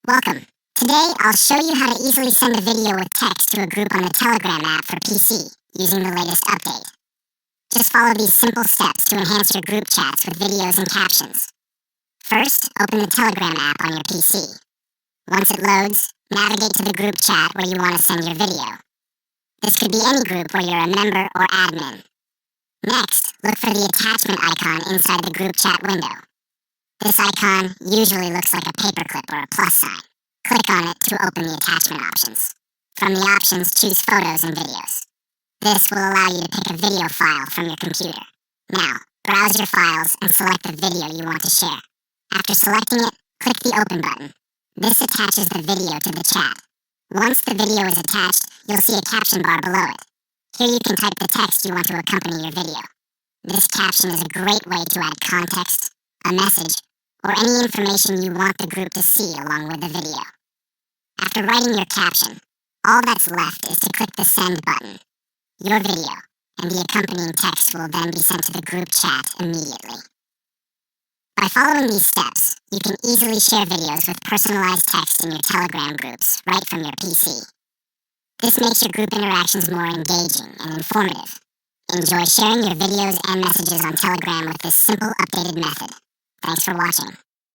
Welcome. Today, I'll show you how to easily send a video with text to a group on the Telegram app for PC using the latest update. Just follow these simple steps to enhance your group chats with videos and captions. First, open the Telegram app on your PC. Once it loads, navigate to the group chat where you want to send your video. This could be any group where you're a member or admin. Next, look for the attachment icon inside the group chat window. This icon usually looks like a paperclip or a plus sign. Click on it to open the attachment options. From the options, choose Photos and Videos. This will allow you to pick a video file from your computer. Now, browse your files and select the video you want to share. After selecting it, click the Open button. This attaches the video to the chat. Once the video is attached, you'll see a caption bar below it. Here you can type the text you want to accompany your video. This caption is a great way to add context, a message, or any information you want the group to see along with the video. After writing your caption, all that's left is to click the Send button. Your video and the accompanying text will then be sent to the group chat immediately. By following these steps, you can easily share videos with personalized text in your Telegram groups right from your PC. This makes your group interactions more engaging and informative. Enjoy sharing your videos and messages on Telegram with this simple, updated method. Thanks for watching.